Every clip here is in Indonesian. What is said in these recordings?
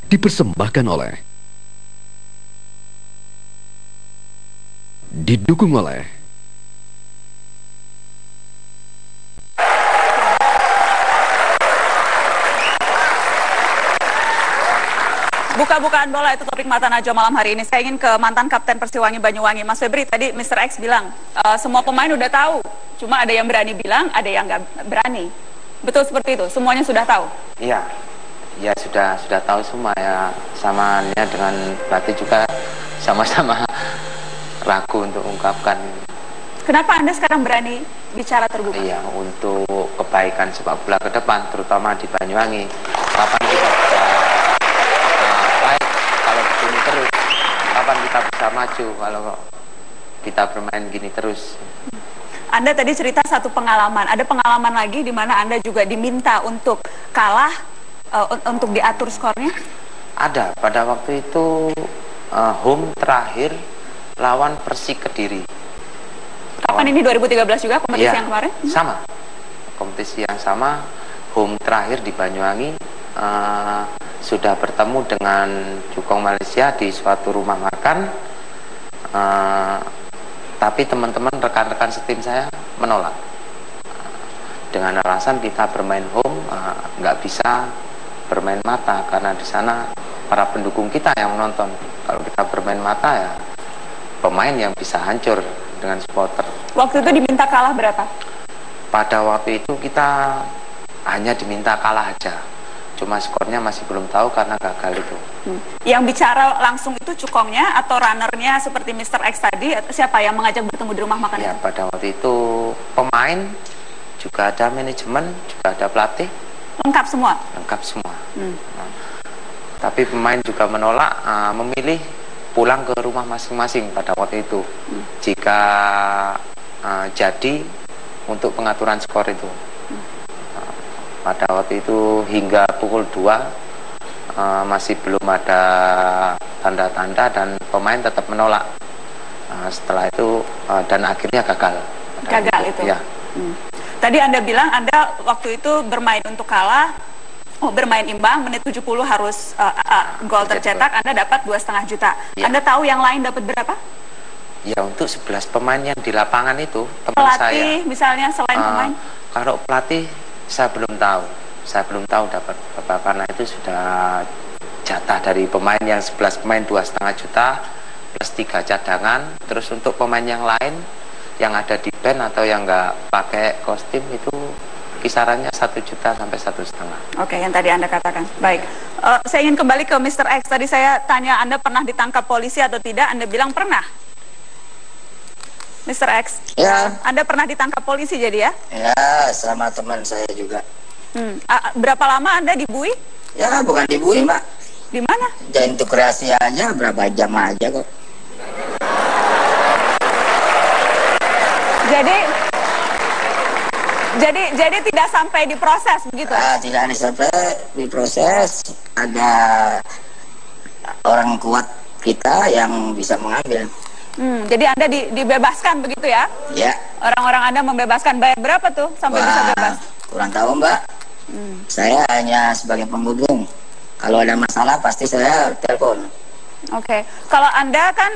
dipersembahkan oleh, didukung oleh buka-bukaan bola itu topik Mata Najwa malam hari ini. Saya ingin ke mantan kapten Persiwangi Banyuwangi, Mas Febri. Tadi Mr. X bilang semua pemain udah tahu, cuma ada yang berani bilang, ada yang nggak berani. Betul seperti itu, semuanya sudah tahu. Iya, ya sudah tahu semua ya. Samanya dengan pelatih juga sama-sama ragu untuk mengungkapkan. Kenapa Anda sekarang berani bicara terbuka? Iya, untuk kebaikan sepak bola ke depan, terutama di Banyuwangi. Kapan kita bisa baik kalau begini terus? Kapan kita bisa maju kalau kita bermain gini terus? Anda tadi cerita satu pengalaman. Ada pengalaman lagi di mana Anda juga diminta untuk kalah, untuk diatur skornya? Ada. Pada waktu itu home terakhir lawan Persik Kediri. Kapan ini, 2013 juga kompetisi yang kemarin? Sama. Kompetisi yang sama, home terakhir di Banyuwangi, sudah bertemu dengan Jukong Malaysia di suatu rumah makan, tapi teman-teman rekan-rekan setim saya menolak dengan alasan kita bermain home nggak bisa bermain mata karena di sana para pendukung kita yang menonton. Kalau kita bermain mata ya pemain yang bisa hancur dengan supporter. Waktu itu diminta kalah berapa? Pada waktu itu kita hanya diminta kalah aja. Cuma skornya masih belum tahu karena gagal itu. Yang bicara langsung itu Cukongnya atau runnernya seperti Mr. X tadi? Siapa yang mengajak bertemu di rumah makan? Ya, pada waktu itu pemain, juga ada manajemen, juga ada pelatih. Lengkap semua? Lengkap semua. Tapi pemain juga menolak, memilih pulang ke rumah masing-masing pada waktu itu. Jika jadi untuk pengaturan skor itu. Pada waktu itu hingga pukul 2 masih belum ada tanda-tanda dan pemain tetap menolak. Setelah itu dan akhirnya gagal. Gagal itu? Ya. Tadi Anda bilang Anda waktu itu bermain untuk kalah, bermain imbang, menit 70 harus gol tercetak, Anda dapat 2,5 juta. Ya. Anda tahu yang lain dapat berapa? Ya, untuk 11 pemain yang di lapangan itu, teman pelatih, saya. Pelatih misalnya selain pemain? Kalau pelatih, saya belum tahu dapat berapa, karena itu sudah jatah dari pemain yang 11 pemain 2,5 juta, plus 3 cadangan, terus untuk pemain yang lain, yang ada di band atau yang nggak pakai kostum itu, kisarannya 1 juta sampai 1,5. Oke, yang tadi Anda katakan. Baik, saya ingin kembali ke Mr. X. Tadi saya tanya Anda pernah ditangkap polisi atau tidak, Anda bilang pernah. Mr. X, ya. Anda pernah ditangkap polisi jadi ya? Ya, sama teman saya juga. Berapa lama Anda dibui? Ya, bukan dibui, Mbak. Di mana? Jadi untuk kreasi aja, berapa jam aja kok. Jadi tidak sampai diproses begitu? Tidak sampai diproses. Ada orang kuat kita yang bisa mengambil. Jadi Anda dibebaskan begitu ya? Ya. Orang-orang Anda membebaskan. Bayar berapa tuh sampai bisa bebas? Kurang tahu, Mbak. Saya hanya sebagai penghubung. Kalau ada masalah pasti saya telepon. Oke. Kalau Anda kan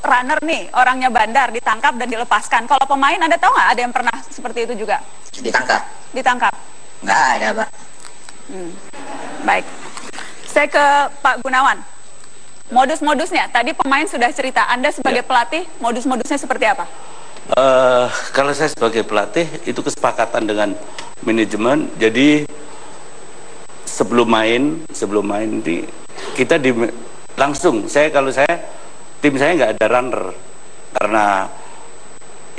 runner nih, orangnya bandar, ditangkap dan dilepaskan. Kalau pemain Anda tahu nggak ada yang pernah seperti itu juga? Ditangkap. Ditangkap? Nggak ada, Pak. Baik. Saya ke Pak Gunawan. Modus-modusnya, tadi pemain sudah cerita. Anda sebagai pelatih, modus-modusnya seperti apa? Kalau saya sebagai pelatih, itu kesepakatan dengan manajemen. Jadi sebelum main kita langsung. Kalau saya tim saya nggak ada runner karena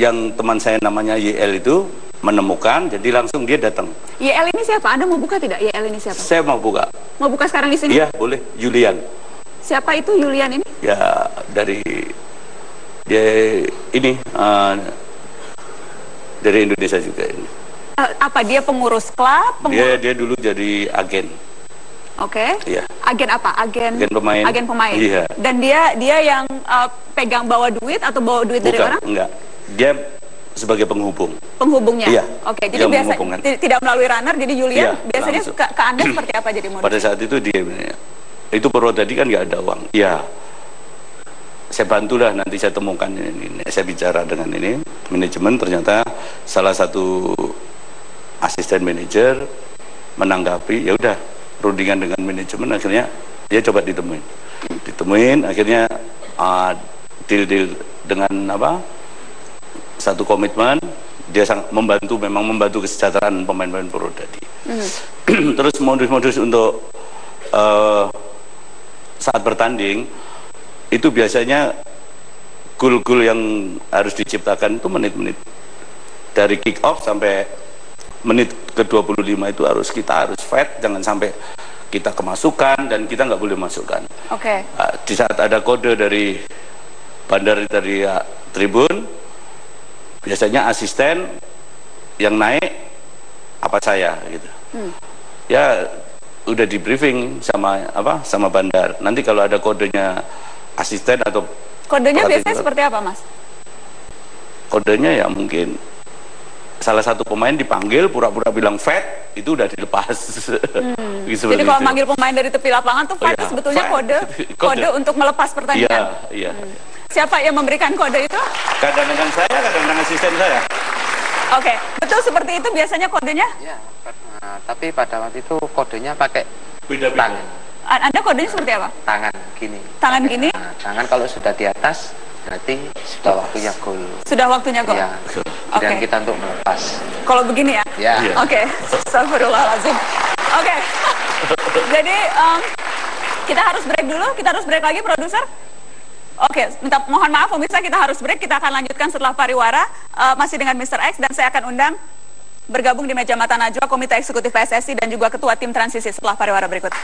yang teman saya namanya YL itu menemukan, jadi langsung dia datang. YL ini siapa? Anda mau buka tidak? YL ini siapa? Saya mau buka. Mau buka sekarang di sini? Iya, boleh. Julian. Siapa itu Julian ini? Ya, dari dia ini dari Indonesia juga ini. Apa dia pengurus klub? Dia dulu jadi agen. Oke. Iya. Agen apa? Agen pemain. Agen pemain. Iya. Dan dia yang pegang bawa duit atau bawa duit dari orang? Enggak. Dia sebagai penghubung. Penghubungnya. Iya. Oke. Jadi biasa tidak melalui runner. Jadi Julian biasanya ke Anda seperti apa jadi modusnya? Pada saat itu dia itu Purwodadi kan nggak ada uang. Ya, saya bantulah, nanti saya temukan ini. Saya bicara dengan ini manajemen, ternyata salah satu asisten manajer menanggapi, ya udah rundingan dengan manajemen, akhirnya dia coba ditemuin, akhirnya deal dengan satu komitmen, dia sangat membantu kesejahteraan pemain-pemain Purwodadi. Terus modus-modus untuk saat bertanding itu biasanya gol-gol yang harus diciptakan itu menit-menit dari kick off sampai menit ke-25 itu kita harus fight, jangan sampai kita kemasukan dan kita nggak boleh masukkan. Oke. Di saat ada kode dari bandar dari tribun, biasanya asisten yang naik apa saya gitu. Ya udah di briefing sama bandar. Nanti kalau ada kodenya asisten atau kodenya pelatih, biasanya seperti apa, Mas? Kodenya ya mungkin salah satu pemain dipanggil pura-pura bilang fight, itu udah dilepas. Jadi kalau manggil pemain dari tepi lapangan tuh fight itu sebetulnya kode untuk melepas pertandingan. Iya. Siapa yang memberikan kode itu? Kadang-kadang saya, kadang-kadang asisten saya. Oke, betul seperti itu biasanya kodenya? Ya, tapi pada waktu itu kodenya pakai tangan. Anda kodenya seperti apa? Tangan gini. Tangan gini? Tangan kalau sudah di atas berarti sudah waktunya gol. Sudah waktunya gol. Ya. Dan kita untuk melepas. Kalau begini ya? Ya. Oke. Astagfirullahaladzim. Oke. Jadi kita harus break dulu. Kita harus break lagi, produser. Oke, mohon maaf pemirsa, kita harus break. Kita akan lanjutkan setelah pariwara masih dengan Mr. X, dan saya akan undang bergabung di meja Mata Najwa Komite Eksekutif PSSI dan juga Ketua Tim Transisi setelah pariwara berikut.